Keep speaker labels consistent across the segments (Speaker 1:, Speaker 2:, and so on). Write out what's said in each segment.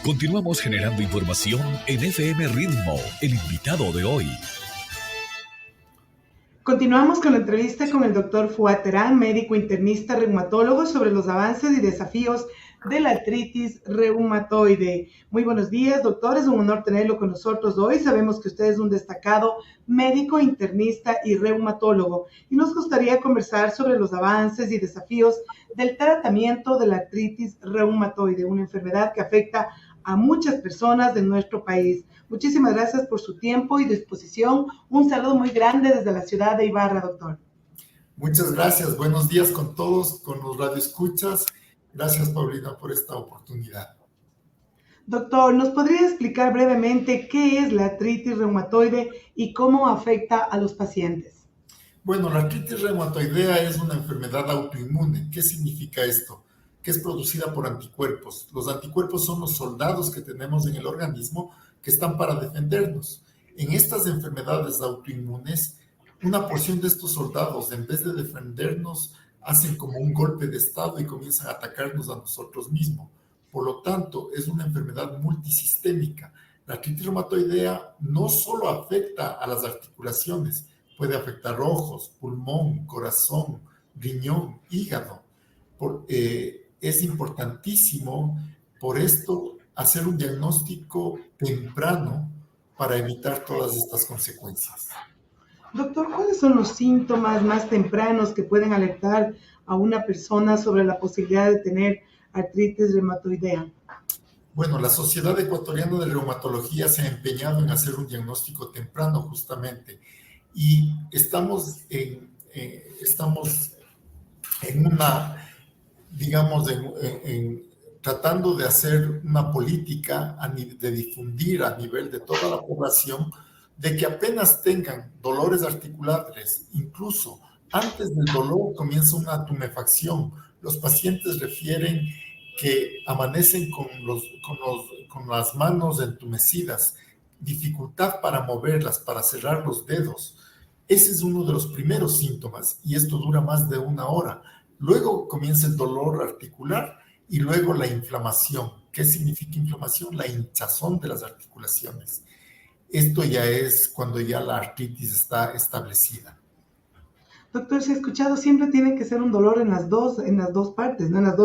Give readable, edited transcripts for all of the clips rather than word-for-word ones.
Speaker 1: Continuamos generando información en FM Ritmo. El invitado de hoy.
Speaker 2: Continuamos con la entrevista con el doctor Fouad Terán, médico internista reumatólogo, sobre los avances y desafíos de la artritis reumatoide. Muy buenos días, doctor. Es un honor tenerlo con nosotros hoy. Sabemos que usted es un destacado médico internista y reumatólogo y nos gustaría conversar sobre los avances y desafíos del tratamiento de la artritis reumatoide, una enfermedad que afecta a muchas personas de nuestro país. Muchísimas gracias por su tiempo y disposición. Un saludo muy grande desde la ciudad de Ibarra, doctor.
Speaker 3: Muchas gracias. Buenos días con todos, con los radioescuchas. Gracias, Paulina, por esta oportunidad.
Speaker 2: Doctor, ¿nos podría explicar brevemente qué es la artritis reumatoide y cómo afecta a los pacientes?
Speaker 3: Bueno, la artritis reumatoidea es una enfermedad autoinmune. ¿Qué significa esto? Que es producida por anticuerpos. Los anticuerpos son los soldados que tenemos en el organismo que están para defendernos. En estas enfermedades autoinmunes, una porción de estos soldados, en vez de defendernos, hacen como un golpe de estado y comienzan a atacarnos a nosotros mismos. Por lo tanto, es una enfermedad multisistémica. La artritis reumatoidea no solo afecta a las articulaciones, puede afectar ojos, pulmón, corazón, riñón, hígado. Es importantísimo, por esto, hacer un diagnóstico temprano para evitar todas estas consecuencias.
Speaker 2: Doctor, ¿cuáles son los síntomas más tempranos que pueden alertar a una persona sobre la posibilidad de tener artritis reumatoidea?
Speaker 3: Bueno, la Sociedad Ecuatoriana de Reumatología se ha empeñado en hacer un diagnóstico temprano justamente y estamos en una, digamos, tratando de hacer una política de difundir a nivel de toda la población de que apenas tengan dolores articulares, incluso antes del dolor comienza una tumefacción. Los pacientes refieren que amanecen con las manos entumecidas, dificultad para moverlas, para cerrar los dedos. Ese es uno de los primeros síntomas y esto dura más de una hora. Luego comienza el dolor articular y luego la inflamación. ¿Qué significa inflamación? La hinchazón de las articulaciones. Esto ya es cuando ya la artritis está establecida.
Speaker 2: Doctor, se ha escuchado, siempre tiene que ser un dolor en las dos partes, ¿no? En las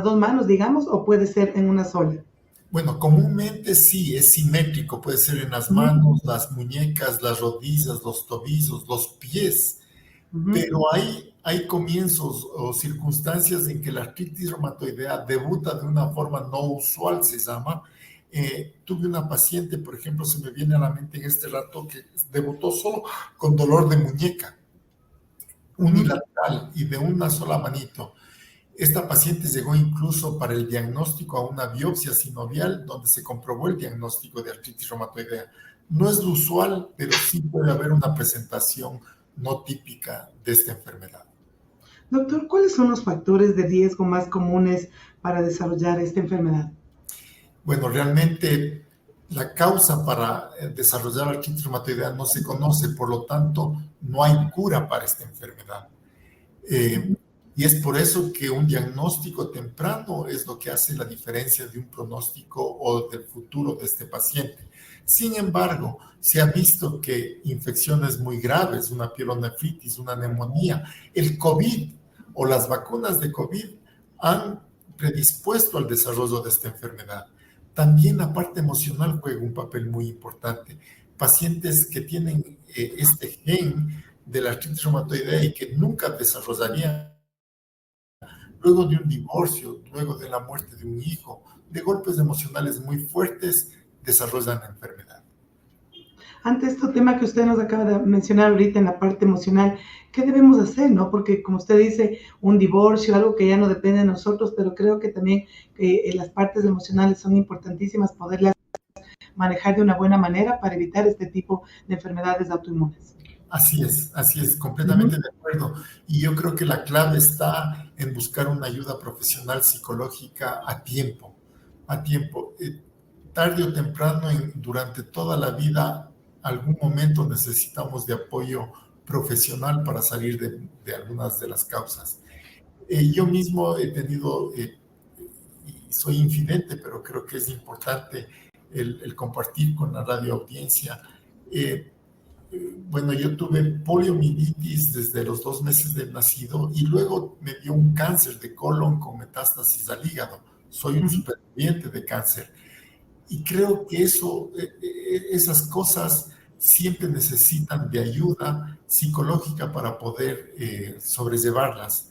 Speaker 2: dos manos, digamos, o puede ser en una sola.
Speaker 3: Bueno, comúnmente sí, es simétrico, puede ser en las manos, las muñecas, las rodillas, los tobillos, los pies, pero hay comienzos o circunstancias en que la artritis reumatoidea debuta de una forma no usual, se llama. Tuve una paciente, por ejemplo, se me viene a la mente en este rato, que debutó solo con dolor de muñeca, unilateral y de una sola manito. Esta paciente llegó incluso para el diagnóstico a una biopsia sinovial donde se comprobó el diagnóstico de artritis reumatoidea. No es lo usual, pero sí puede haber una presentación no típica de esta enfermedad.
Speaker 2: Doctor, ¿cuáles son los factores de riesgo más comunes para desarrollar esta enfermedad?
Speaker 3: Bueno, realmente la causa para desarrollar artritis reumatoidea no se conoce, por lo tanto, no hay cura para esta enfermedad. Y es por eso que un diagnóstico temprano es lo que hace la diferencia de un pronóstico o del futuro de este paciente. Sin embargo, se ha visto que infecciones muy graves, una pielonefritis, una neumonía, el COVID o las vacunas de COVID han predispuesto al desarrollo de esta enfermedad. También la parte emocional juega un papel muy importante. Pacientes que tienen este gen de la artritis reumatoidea y que nunca desarrollarían luego de un divorcio, luego de la muerte de un hijo, de golpes emocionales muy fuertes, desarrollan la enfermedad.
Speaker 2: Ante este tema que usted nos acaba de mencionar ahorita en la parte emocional, ¿qué debemos hacer, no? Porque como usted dice, un divorcio, algo que ya no depende de nosotros, pero creo que también las partes emocionales son importantísimas poderlas manejar de una buena manera para evitar este tipo de enfermedades autoinmunes.
Speaker 3: Así es, completamente de acuerdo. Y yo creo que la clave está en buscar una ayuda profesional psicológica a tiempo. Tarde o temprano, durante toda la vida, algún momento necesitamos de apoyo profesional para salir de algunas de las causas. Yo mismo he tenido, y soy infidente, pero creo que es importante el compartir con la radio audiencia. Bueno, yo tuve poliomielitis desde los 2 meses de nacido y luego me dio un cáncer de colon con metástasis al hígado. Soy un superviviente de cáncer. Y creo que esas cosas siempre necesitan de ayuda psicológica para poder sobrellevarlas,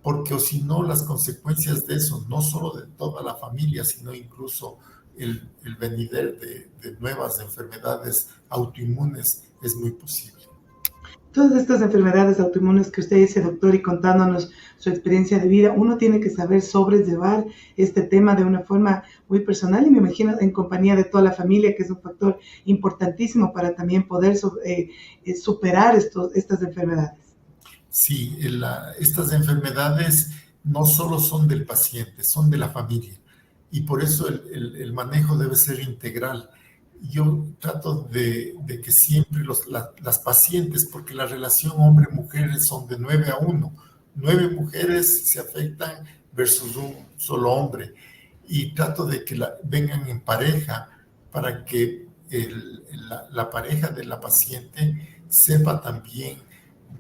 Speaker 3: porque o si no, las consecuencias de eso, no solo de toda la familia, sino incluso el venidero de nuevas enfermedades autoinmunes es muy posible.
Speaker 2: Todas estas enfermedades autoinmunes que usted dice, doctor, y contándonos su experiencia de vida, uno tiene que saber sobrellevar este tema de una forma muy personal y me imagino en compañía de toda la familia, que es un factor importantísimo para también poder superar estas enfermedades.
Speaker 3: Sí, estas enfermedades no solo son del paciente, son de la familia y por eso el manejo debe ser integral. Yo trato de que siempre las pacientes, porque la relación hombre-mujer son de 9-1, 9 mujeres se afectan versus un solo hombre, y trato de que vengan en pareja para que la pareja de la paciente sepa también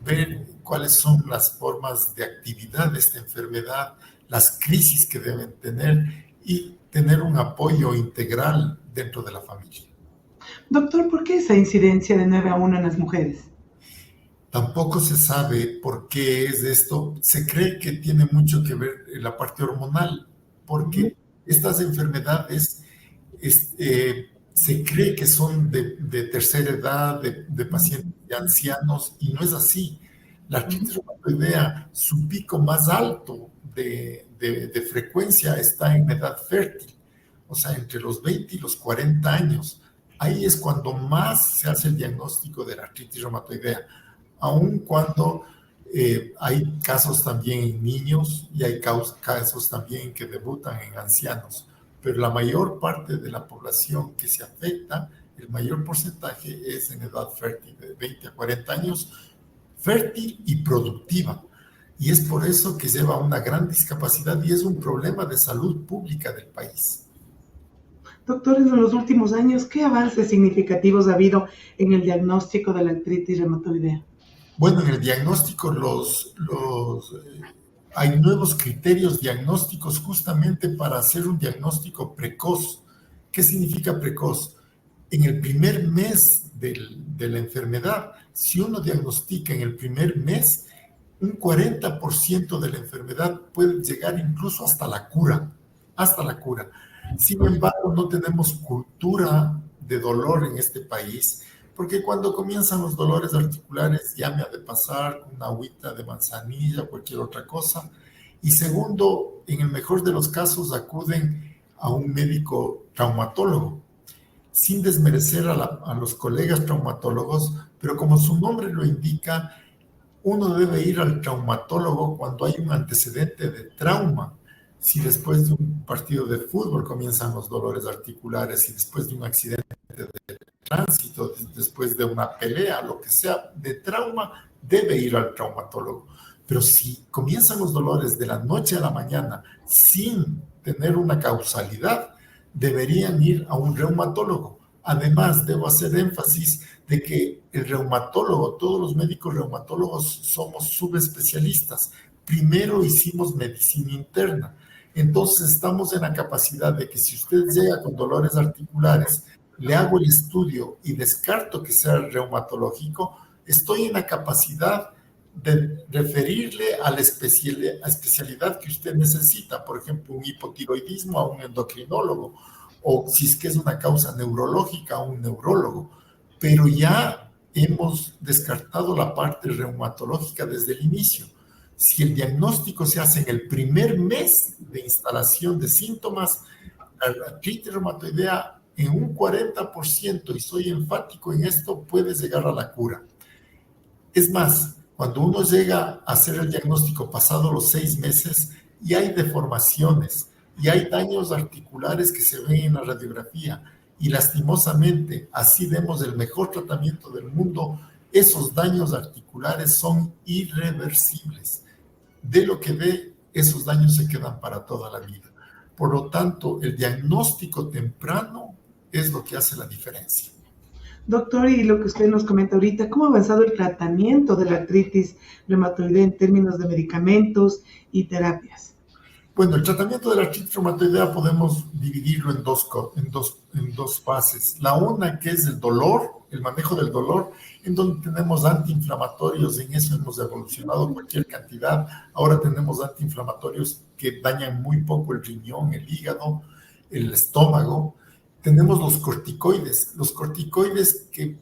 Speaker 3: ver cuáles son las formas de actividad de esta enfermedad, las crisis que deben tener y tener un apoyo integral dentro de la familia.
Speaker 2: Doctor, ¿por qué esa incidencia de 9-1 en las mujeres?
Speaker 3: Tampoco se sabe por qué es esto. Se cree que tiene mucho que ver la parte hormonal, porque estas enfermedades se cree que son de tercera edad, de pacientes ancianos, y no es así. La artritis reumatoidea, su pico más alto de frecuencia está en edad fértil, o sea, entre los 20 y los 40 años. Ahí es cuando más se hace el diagnóstico de la artritis reumatoidea, aun cuando hay casos también en niños y hay casos también que debutan en ancianos. Pero la mayor parte de la población que se afecta, el mayor porcentaje es en edad fértil, de 20 a 40 años, fértil y productiva. Y es por eso que lleva una gran discapacidad y es un problema de salud pública del país.
Speaker 2: Doctores, en los últimos años, ¿qué avances significativos ha habido en el diagnóstico de la artritis reumatoidea?
Speaker 3: Bueno, en el diagnóstico hay nuevos criterios diagnósticos justamente para hacer un diagnóstico precoz. ¿Qué significa precoz? En el primer mes de la enfermedad, si uno diagnostica en el primer mes, un 40% de la enfermedad puede llegar incluso hasta la cura, Sin embargo, no tenemos cultura de dolor en este país, porque cuando comienzan los dolores articulares ya me ha de pasar una agüita de manzanilla o cualquier otra cosa. Y segundo, en el mejor de los casos acuden a un médico traumatólogo, sin desmerecer a los colegas traumatólogos, pero como su nombre lo indica, uno debe ir al traumatólogo cuando hay un antecedente de trauma. Si después de un partido de fútbol comienzan los dolores articulares, y después de un accidente de tránsito, después de una pelea, lo que sea de trauma, debe ir al traumatólogo. Pero si comienzan los dolores de la noche a la mañana sin tener una causalidad, deberían ir a un reumatólogo. Además, debo hacer énfasis de que el reumatólogo, todos los médicos reumatólogos somos subespecialistas. Primero hicimos medicina interna. Entonces estamos en la capacidad de que si usted llega con dolores articulares, le hago el estudio y descarto que sea reumatológico, estoy en la capacidad de referirle a la especialidad que usted necesita, por ejemplo, un hipotiroidismo a un endocrinólogo, o si es que es una causa neurológica a un neurólogo. Pero ya hemos descartado la parte reumatológica desde el inicio. Si el diagnóstico se hace en el primer mes de instalación de síntomas, la artritis reumatoidea en un 40%, y soy enfático en esto, puede llegar a la cura. Es más, cuando uno llega a hacer el diagnóstico pasado los 6 meses, y hay deformaciones, y hay daños articulares que se ven en la radiografía, y lastimosamente, así demos el mejor tratamiento del mundo, esos daños articulares son irreversibles. De lo que ve, esos daños se quedan para toda la vida. Por lo tanto, el diagnóstico temprano es lo que hace la diferencia.
Speaker 2: Doctor, y lo que usted nos comenta ahorita, ¿cómo ha avanzado el tratamiento de la artritis reumatoidea en términos de medicamentos y terapias?
Speaker 3: Bueno, el tratamiento de la artritis reumatoidea podemos dividirlo en dos fases. La una, que es el dolor, el manejo del dolor, en donde tenemos antiinflamatorios, en eso hemos evolucionado cualquier cantidad. Ahora tenemos antiinflamatorios que dañan muy poco el riñón, el hígado, el estómago. Tenemos los corticoides que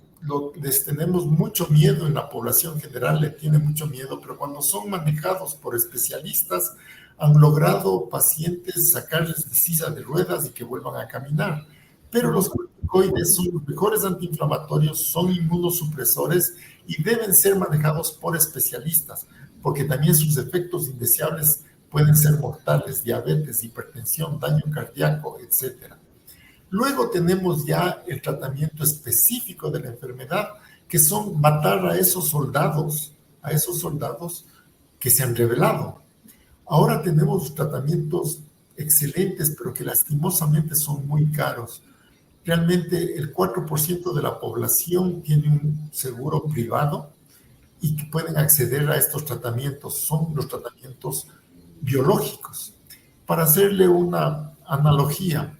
Speaker 3: les tenemos mucho miedo en la población general, le tiene mucho miedo, pero cuando son manejados por especialistas, han logrado pacientes sacarles de silla de ruedas y que vuelvan a caminar. Pero los corticoides son los mejores antiinflamatorios, son inmunosupresores y deben ser manejados por especialistas, porque también sus efectos indeseables pueden ser mortales: diabetes, hipertensión, daño cardíaco, etc. Luego tenemos ya el tratamiento específico de la enfermedad, que son matar a esos soldados que se han rebelado. Ahora tenemos tratamientos excelentes, pero que lastimosamente son muy caros. Realmente el 4% de la población tiene un seguro privado y que pueden acceder a estos tratamientos. Son los tratamientos biológicos. Para hacerle una analogía,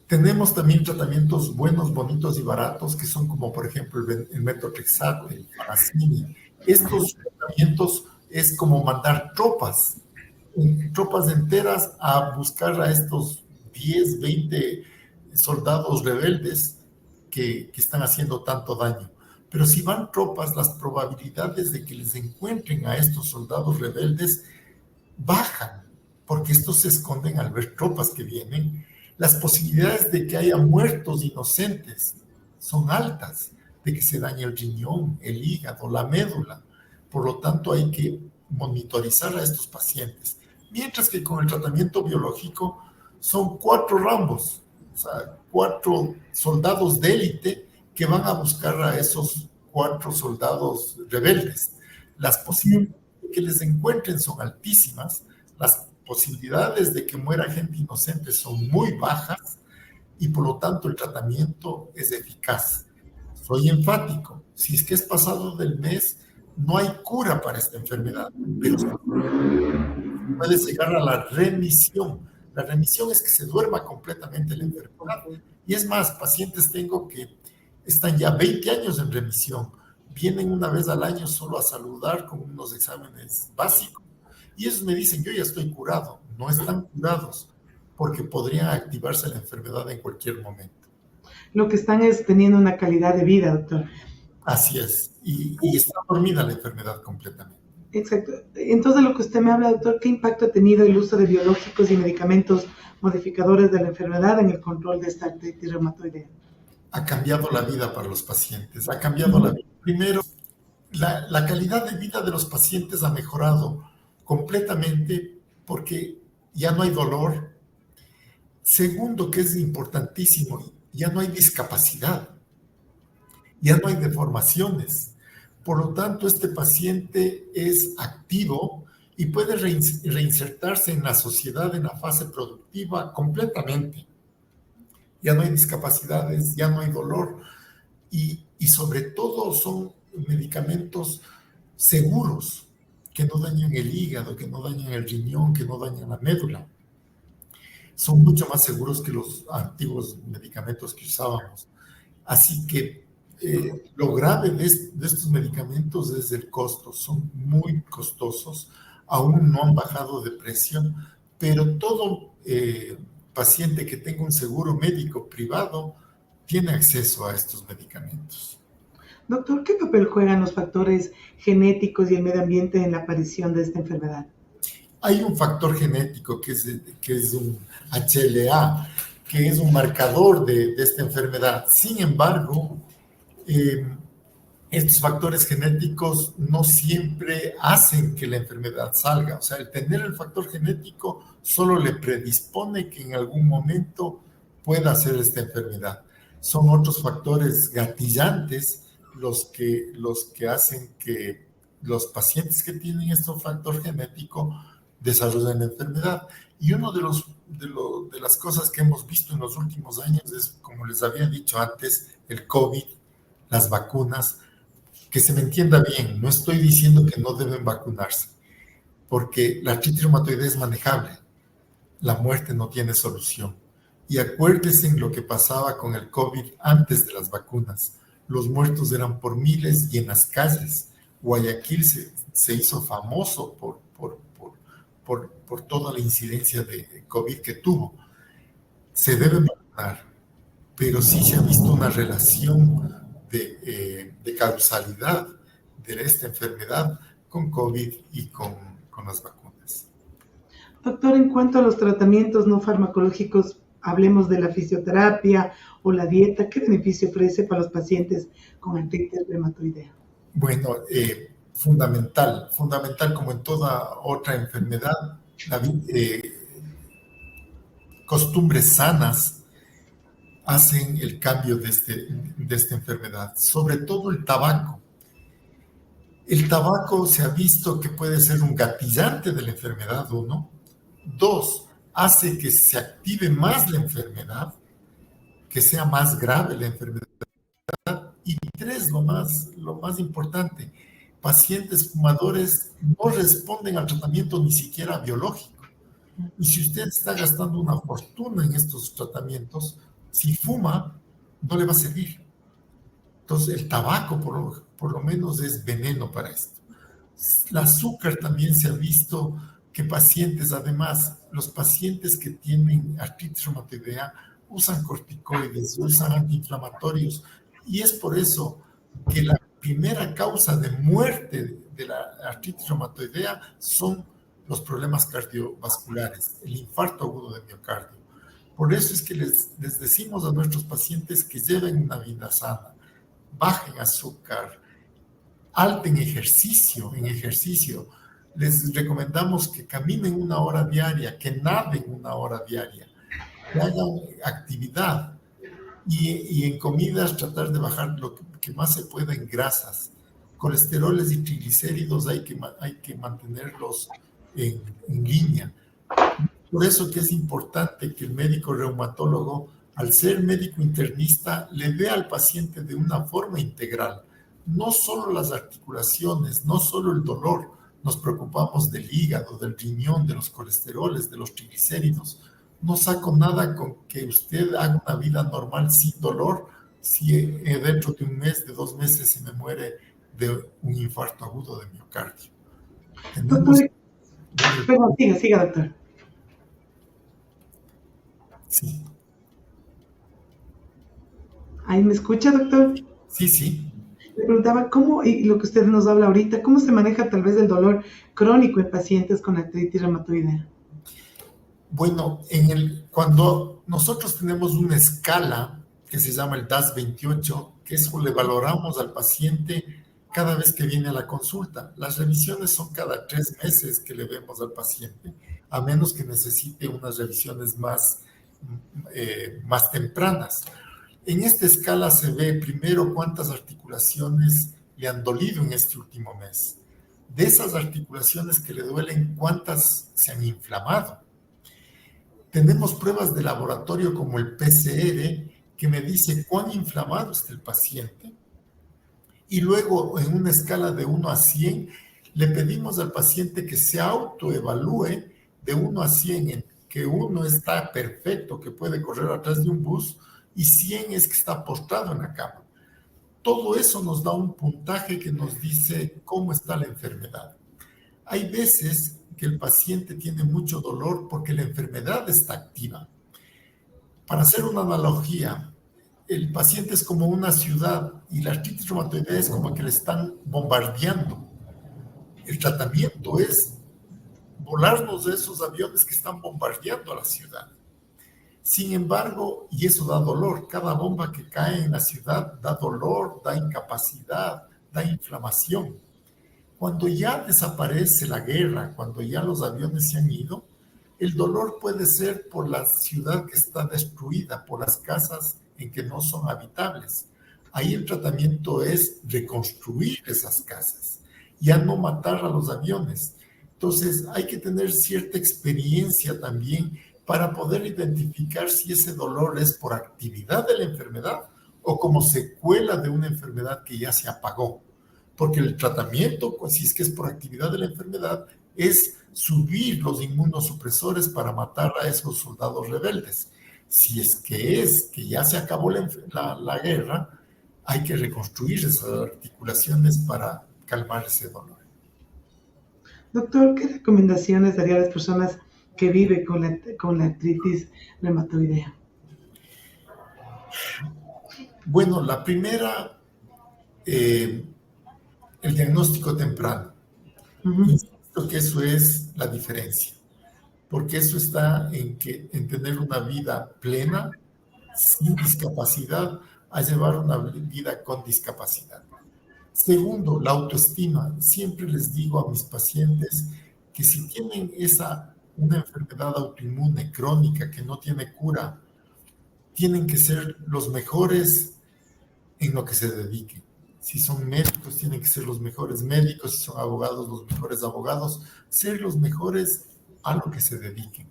Speaker 3: tenemos también tratamientos buenos, bonitos y baratos, que son como, por ejemplo, el metotrexato, el Paracini. Estos tratamientos es como mandar tropas enteras a buscar a estos 10, 20 soldados rebeldes que están haciendo tanto daño. Pero si van tropas, las probabilidades de que les encuentren a estos soldados rebeldes bajan, porque estos se esconden al ver tropas que vienen. Las posibilidades de que haya muertos inocentes son altas, de que se dañe el riñón, el hígado, la médula. Por lo tanto, hay que monitorizar a estos pacientes. Mientras que con el tratamiento biológico son 4 Rambos, o sea, 4 soldados de élite que van a buscar a esos 4 soldados rebeldes. Las posibilidades de que les encuentren son altísimas, las posibilidades de que muera gente inocente son muy bajas y por lo tanto el tratamiento es eficaz. Soy enfático: si es que es pasado del mes, no hay cura para esta enfermedad, pero puede llegar a la remisión. La remisión es que se duerma completamente la enfermedad. Y es más, pacientes tengo que están ya 20 años en remisión, vienen una vez al año solo a saludar con unos exámenes básicos y ellos me dicen: yo ya estoy curado. No están curados porque podría activarse la enfermedad en cualquier momento.
Speaker 2: Lo que están es teniendo una calidad de vida, doctor.
Speaker 3: Así es, y está dormida la enfermedad completamente.
Speaker 2: Exacto. Entonces, lo que usted me habla, doctor, ¿qué impacto ha tenido el uso de biológicos y medicamentos modificadores de la enfermedad en el control de esta artritis reumatoidea?
Speaker 3: Ha cambiado la vida para los pacientes, ha cambiado la vida. Primero, la calidad de vida de los pacientes ha mejorado completamente porque ya no hay dolor. Segundo, que es importantísimo, ya no hay discapacidad, ya no hay deformaciones. Por lo tanto, este paciente es activo y puede reinsertarse en la sociedad en la fase productiva completamente. Ya no hay discapacidades, ya no hay dolor y sobre todo son medicamentos seguros, que no dañan el hígado, que no dañan el riñón, que no dañan la médula. Son mucho más seguros que los antiguos medicamentos que usábamos. Así que lo grave de estos medicamentos es el costo. Son muy costosos, aún no han bajado de precio, pero todo paciente que tenga un seguro médico privado tiene acceso a estos medicamentos.
Speaker 2: Doctor, ¿qué papel juegan los factores genéticos y el medio ambiente en la aparición de esta enfermedad?
Speaker 3: Hay un factor genético que es un HLA, que es un marcador de esta enfermedad. Sin embargo, estos factores genéticos no siempre hacen que la enfermedad salga. O sea, el tener el factor genético solo le predispone que en algún momento pueda hacer esta enfermedad. Son otros factores gatillantes los que hacen que los pacientes que tienen este factor genético desarrollan la enfermedad. Y uno de las cosas que hemos visto en los últimos años es, como les había dicho antes, el COVID, las vacunas. Que se me entienda bien, no estoy diciendo que no deben vacunarse, porque la artritis reumatoidea es manejable, la muerte no tiene solución. Y acuérdense en lo que pasaba con el COVID antes de las vacunas. Los muertos eran por miles y en las calles. Guayaquil se hizo famoso por toda la incidencia de COVID que tuvo. Se debe vacunar, pero sí se ha visto una relación de causalidad de esta enfermedad con COVID y con las vacunas.
Speaker 2: Doctor, en cuanto a los tratamientos no farmacológicos, hablemos de la fisioterapia o la dieta, ¿qué beneficio ofrece para los pacientes con artritis reumatoidea?
Speaker 3: Bueno, fundamental como en toda otra enfermedad, costumbres sanas hacen el cambio de esta enfermedad, sobre todo el tabaco. El tabaco se ha visto que puede ser un gatillante de la enfermedad, 1. 2, hace que se active más la enfermedad, que sea más grave la enfermedad. Y 3, lo más importante, pacientes fumadores no responden al tratamiento ni siquiera biológico. Y si usted está gastando una fortuna en estos tratamientos, si fuma, no le va a servir. Entonces, el tabaco, por lo menos, es veneno para esto. El azúcar también se ha visto que además, los pacientes que tienen artritis reumatoidea usan corticoides, usan antiinflamatorios, y es por eso que la primera causa de muerte de la artritis reumatoidea son los problemas cardiovasculares, el infarto agudo de miocardio. Por eso es que les decimos a nuestros pacientes que lleven una vida sana, bajen azúcar, alten ejercicio. Les recomendamos que caminen 1 hora diaria, que naden 1 hora diaria, que hagan actividad y en comidas tratar de bajar lo que más se pueda en grasas. Colesteroles y triglicéridos hay que mantenerlos en línea. Por eso que es importante que el médico reumatólogo, al ser médico internista, le vea al paciente de una forma integral. No solo las articulaciones, no solo el dolor. Nos preocupamos del hígado, del riñón, de los colesteroles, de los triglicéridos. No saco nada con que usted haga una vida normal sin dolor si dentro de 1 mes, de 2 meses se me muere de un infarto agudo de miocardio.
Speaker 2: Doctor, perdón, siga, doctor.
Speaker 3: Sí.
Speaker 2: ¿Ahí me escucha, doctor?
Speaker 3: Sí.
Speaker 2: Le preguntaba cómo, y lo que usted nos habla ahorita, cómo se maneja tal vez el dolor crónico en pacientes con artritis reumatoidea.
Speaker 3: Bueno, cuando nosotros tenemos una escala que se llama el DAS-28, que eso le valoramos al paciente cada vez que viene a la consulta. Las revisiones son cada 3 meses que le vemos al paciente, a menos que necesite unas revisiones más tempranas. En esta escala se ve primero cuántas articulaciones le han dolido en este último mes. De esas articulaciones que le duelen, cuántas se han inflamado. Tenemos pruebas de laboratorio como el PCR que me dice cuán inflamado está el paciente. Y luego, en una escala de 1 a 100, le pedimos al paciente que se autoevalúe de 1 a 100, en que 1 está perfecto, que puede correr atrás de un bus, y 100 es que está postrado en la cama. Todo eso nos da un puntaje que nos dice cómo está la enfermedad. Hay veces que el paciente tiene mucho dolor porque la enfermedad está activa. Para hacer una analogía, el paciente es como una ciudad y la artritis reumatoidea es como que le están bombardeando. El tratamiento es volarnos de esos aviones que están bombardeando a la ciudad. Sin embargo, y eso da dolor, cada bomba que cae en la ciudad da dolor, da incapacidad, da inflamación. Cuando ya desaparece la guerra, cuando ya los aviones se han ido, el dolor puede ser por la ciudad que está destruida, por las casas en que no son habitables. Ahí el tratamiento es reconstruir esas casas, ya no matar a los aviones. Entonces hay que tener cierta experiencia también para poder identificar si ese dolor es por actividad de la enfermedad o como secuela de una enfermedad que ya se apagó. Porque el tratamiento, si es que es por actividad de la enfermedad, es subir los inmunosupresores para matar a esos soldados rebeldes. Si es que ya se acabó la guerra, hay que reconstruir esas articulaciones para calmar ese dolor.
Speaker 2: Doctor, ¿qué recomendaciones daría a las personas que viven con la artritis reumatoidea?
Speaker 3: Bueno, la primera, el diagnóstico temprano. Insisto que eso es la diferencia, porque eso está en tener una vida plena, sin discapacidad, a llevar una vida con discapacidad. Segundo, la autoestima. Siempre les digo a mis pacientes que si tienen una enfermedad autoinmune crónica que no tiene cura, tienen que ser los mejores en lo que se dediquen. Si son médicos, tienen que ser los mejores médicos. Si son abogados, los mejores abogados. Ser los mejores a lo que se dediquen.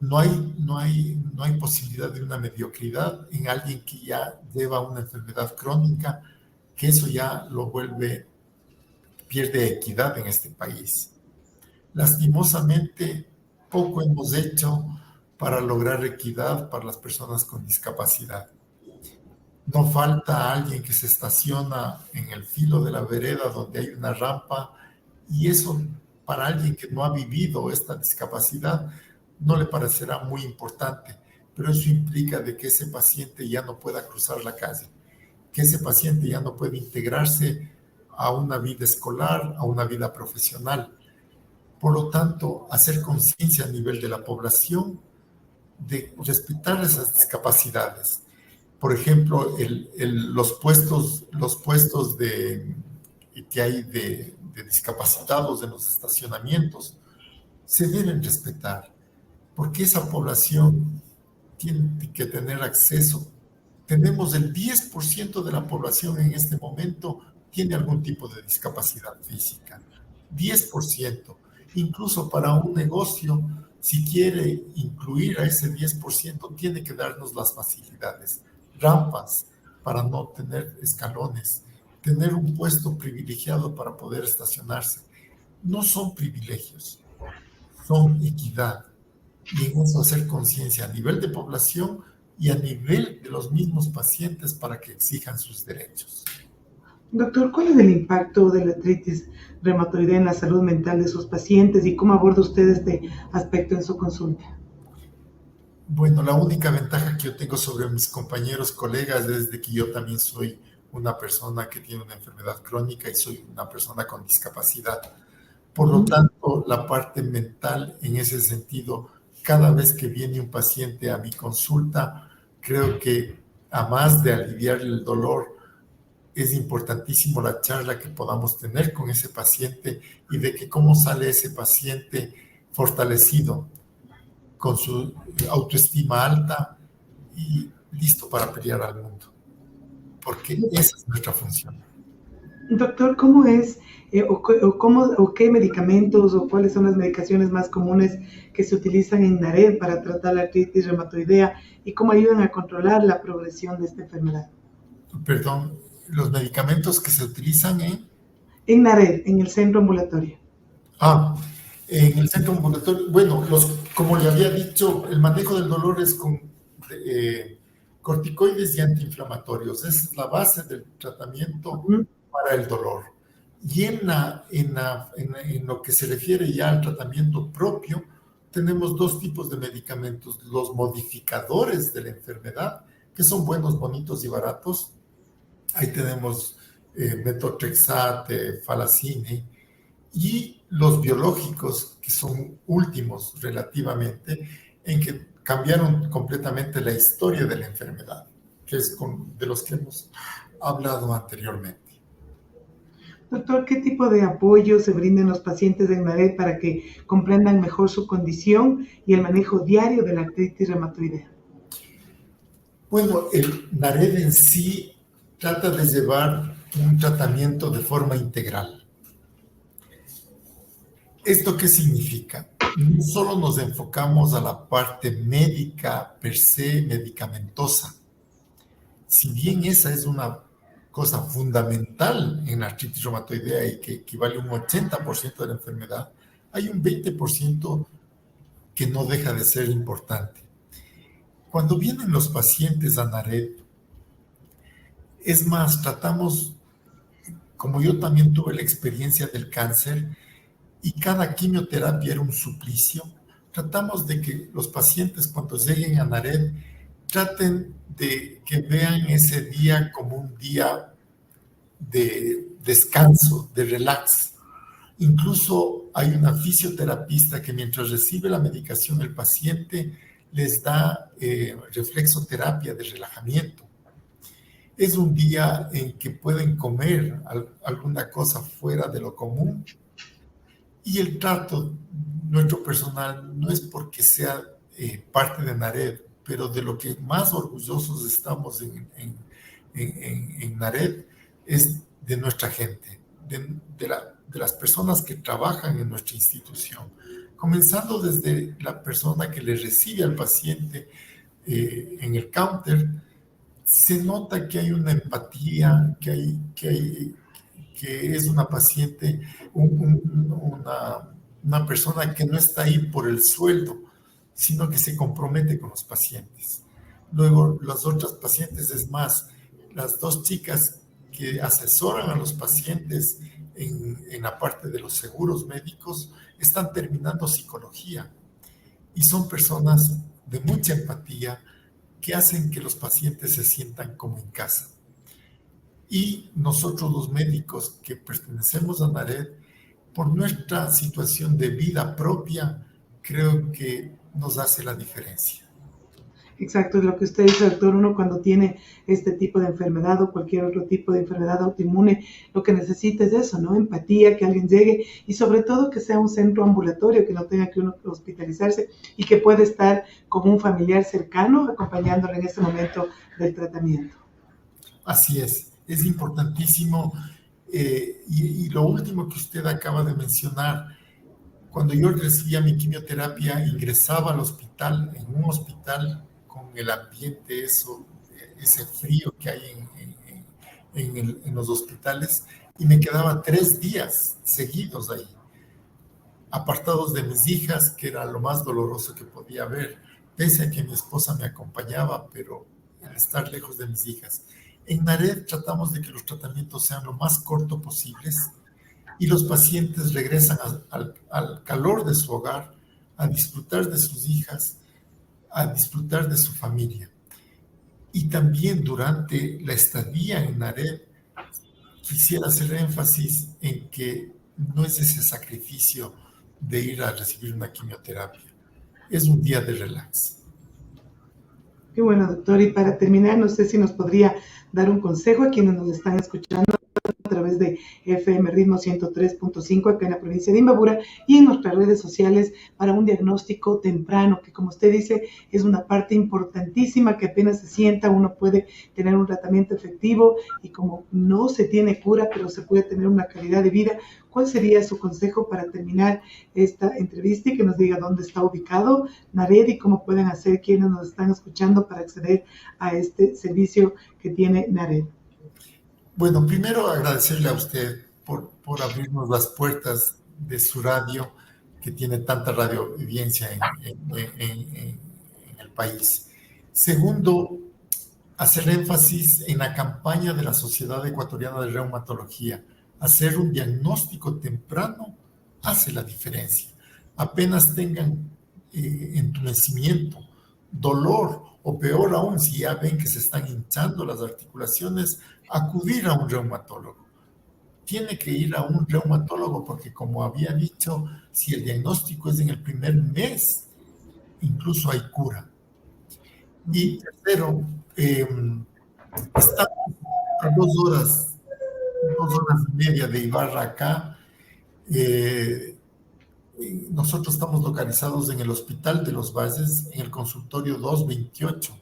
Speaker 3: No hay posibilidad de una mediocridad en alguien que ya lleva una enfermedad crónica, que eso ya lo pierde equidad en este país. Lastimosamente, poco hemos hecho para lograr equidad para las personas con discapacidad. No falta alguien que se estaciona en el filo de la vereda donde hay una rampa, y eso para alguien que no ha vivido esta discapacidad no le parecerá muy importante, pero eso implica de que ese paciente ya no pueda cruzar la calle, que ese paciente ya no puede integrarse a una vida escolar, a una vida profesional. Por lo tanto, hacer conciencia a nivel de la población de respetar esas discapacidades. Por ejemplo, los puestos que hay de discapacitados en los estacionamientos se deben respetar, porque esa población tiene que tener acceso. Tenemos el 10% de la población en este momento tiene algún tipo de discapacidad física. 10%. Incluso para un negocio, si quiere incluir a ese 10%, tiene que darnos las facilidades. Rampas para no tener escalones, tener un puesto privilegiado para poder estacionarse. No son privilegios, son equidad. Y en eso hacer conciencia a nivel de población y a nivel de los mismos pacientes para que exijan sus derechos.
Speaker 2: Doctor, ¿cuál es el impacto de la artritis reumatoidea en la salud mental de sus pacientes y cómo aborda usted este aspecto en su consulta?
Speaker 3: Bueno, la única ventaja que yo tengo sobre mis compañeros, colegas, es de que yo también soy una persona que tiene una enfermedad crónica y soy una persona con discapacidad. Por lo tanto, la parte mental en ese sentido, cada vez que viene un paciente a mi consulta, creo que a más de aliviar el dolor, es importantísimo la charla que podamos tener con ese paciente y de que cómo sale ese paciente fortalecido, con su autoestima alta y listo para pelear al mundo, porque esa es nuestra función.
Speaker 2: Doctor, ¿cómo es o qué medicamentos o cuáles son las medicaciones más comunes que se utilizan en NARED para tratar la artritis reumatoidea y cómo ayudan a controlar la progresión de esta enfermedad?
Speaker 3: Perdón, los medicamentos que se utilizan
Speaker 2: en NARED, en el centro ambulatorio.
Speaker 3: En el centro ambulatorio, bueno, como le había dicho, el manejo del dolor es con corticoides y antiinflamatorios. Es la base del tratamiento para el dolor. Y en lo que se refiere ya al tratamiento propio, tenemos dos tipos de medicamentos. Los modificadores de la enfermedad, que son buenos, bonitos y baratos. Ahí tenemos metotrexate, falacine, y los biológicos, que son últimos relativamente, en que cambiaron completamente la historia de la enfermedad, que es de los que hemos hablado anteriormente.
Speaker 2: Doctor, ¿qué tipo de apoyo se brindan los pacientes en NARED para que comprendan mejor su condición y el manejo diario de la artritis reumatoidea?
Speaker 3: Bueno, el NARED en sí trata de llevar un tratamiento de forma integral. ¿Esto qué significa? No solo nos enfocamos a la parte médica per se, medicamentosa. Si bien esa es una cosa fundamental en la artritis reumatoidea y que equivale a un 80% de la enfermedad, hay un 20% que no deja de ser importante. Cuando vienen los pacientes a NARED, es más, tratamos, como yo también tuve la experiencia del cáncer, y cada quimioterapia era un suplicio, tratamos de que los pacientes cuando lleguen a NARED traten de que vean ese día como un día de descanso, de relax. Incluso hay una fisioterapista que mientras recibe la medicación el paciente les da reflexoterapia de relajamiento. Es un día en que pueden comer alguna cosa fuera de lo común y el trato nuestro personal no es porque sea parte de NARED, pero de lo que más orgullosos estamos en NARED es de nuestra gente, de las personas que trabajan en nuestra institución, comenzando desde la persona que le recibe al paciente en el counter. Se nota que hay una empatía, que es una paciente, una persona que no está ahí por el sueldo, sino que se compromete con los pacientes. Luego, las otras pacientes, es más, las dos chicas que asesoran a los pacientes en la parte de los seguros médicos, están terminando psicología y son personas de mucha empatía que hacen que los pacientes se sientan como en casa. Y nosotros los médicos que pertenecemos a NARED, por nuestra situación de vida propia, creo que nos hace la diferencia.
Speaker 2: Exacto, es lo que usted dice, doctor. Uno cuando tiene este tipo de enfermedad o cualquier otro tipo de enfermedad autoinmune, lo que necesita es eso, ¿no? Empatía, que alguien llegue y sobre todo que sea un centro ambulatorio, que no tenga que uno hospitalizarse y que pueda estar con un familiar cercano acompañándolo en ese momento del tratamiento.
Speaker 3: Así es importantísimo. Y lo último que usted acaba de mencionar, cuando yo recibía mi quimioterapia, ingresaba al hospital, en un hospital con el ambiente, ese frío que hay en los hospitales, y me quedaba 3 días seguidos ahí, apartados de mis hijas, que era lo más doloroso que podía haber, pese a que mi esposa me acompañaba, pero el estar lejos de mis hijas. En NARED tratamos de que los tratamientos sean lo más corto posibles y los pacientes regresan al calor de su hogar, a disfrutar de sus hijas, a disfrutar de su familia. Y también durante la estadía en NARED, quisiera hacer énfasis en que no es ese sacrificio de ir a recibir una quimioterapia. Es un día de relax.
Speaker 2: Qué bueno, doctor. Y para terminar, no sé si nos podría dar un consejo a quienes nos están escuchando a través de FM Ritmo 103.5 acá en la provincia de Imbabura y en nuestras redes sociales para un diagnóstico temprano, que como usted dice es una parte importantísima, que apenas se sienta uno puede tener un tratamiento efectivo y como no se tiene cura, pero se puede tener una calidad de vida. ¿Cuál sería su consejo para terminar esta entrevista y que nos diga dónde está ubicado NARED y cómo pueden hacer quienes nos están escuchando para acceder a este servicio que tiene NARED?
Speaker 3: Bueno, primero agradecerle a usted por abrirnos las puertas de su radio, que tiene tanta radio audiencia en el país. Segundo, hacer énfasis en la campaña de la Sociedad Ecuatoriana de Reumatología. Hacer un diagnóstico temprano hace la diferencia. Apenas tengan entumecimiento, dolor o peor aún, si ya ven que se están hinchando las articulaciones, acudir a un reumatólogo. Tiene que ir a un reumatólogo porque, como había dicho, si el diagnóstico es en el primer mes, incluso hay cura. Y tercero, estamos a 2 horas y media de Ibarra acá. Nosotros estamos localizados en el Hospital de los Valles, en el consultorio 228.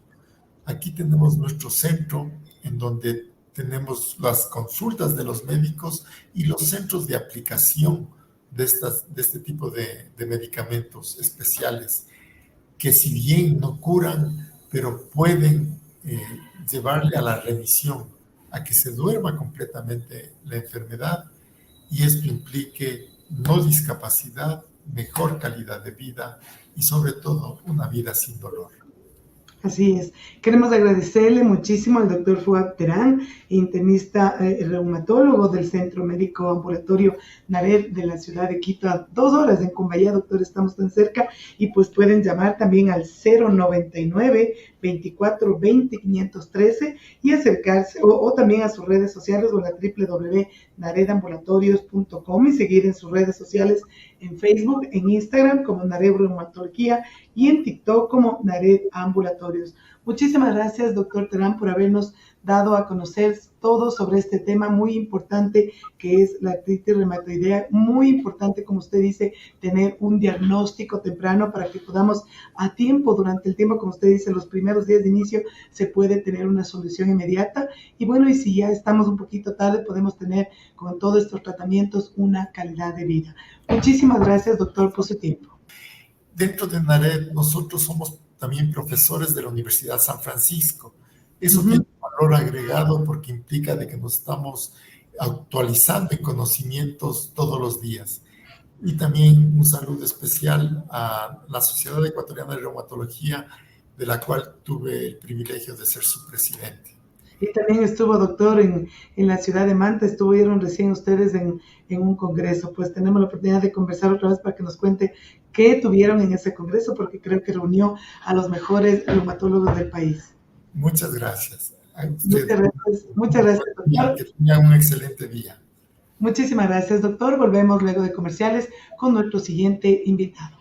Speaker 3: Aquí tenemos nuestro centro en donde tenemos las consultas de los médicos y los centros de aplicación de este tipo de medicamentos especiales, que si bien no curan, pero pueden llevarle a la remisión, a que se duerma completamente la enfermedad, y esto implique no discapacidad, mejor calidad de vida y sobre todo una vida sin dolor.
Speaker 2: Así es. Queremos agradecerle muchísimo al doctor Fuad Terán, internista reumatólogo del Centro Médico Ambulatorio Nared de la ciudad de Quito, a 2 horas en Cumbayá, doctor, estamos tan cerca, y pues pueden llamar también al 099 24 20 513 y acercarse, o también a sus redes sociales o a la www.naredambulatorios.com, y seguir en sus redes sociales en Facebook, en Instagram como Nared Reumatología y en TikTok como Nared Ambulatorios. Muchísimas gracias, doctor Terán, por habernos dado a conocer todo sobre este tema muy importante que es la artritis reumatoidea. Muy importante, como usted dice, tener un diagnóstico temprano para que podamos a tiempo, durante el tiempo, como usted dice, los primeros días de inicio, se puede tener una solución inmediata. Y bueno, y si ya estamos un poquito tarde, podemos tener con todos estos tratamientos una calidad de vida. Muchísimas gracias, doctor, por su tiempo.
Speaker 3: Dentro de Nared, nosotros somos también profesores de la Universidad San Francisco. Eso tiene un valor agregado porque implica de que nos estamos actualizando en conocimientos todos los días. Y también un saludo especial a la Sociedad Ecuatoriana de Reumatología, de la cual tuve el privilegio de ser su presidente.
Speaker 2: Y también estuvo, doctor, en la ciudad de Manta, estuvieron recién ustedes en un congreso. Pues tenemos la oportunidad de conversar otra vez para que nos cuente qué tuvieron en ese congreso, porque creo que reunió a los mejores reumatólogos del país.
Speaker 3: Muchas gracias.
Speaker 2: Muchas gracias, doctor.
Speaker 3: Que tengan un excelente día.
Speaker 2: Muchísimas gracias, doctor. Volvemos luego de comerciales con nuestro siguiente invitado.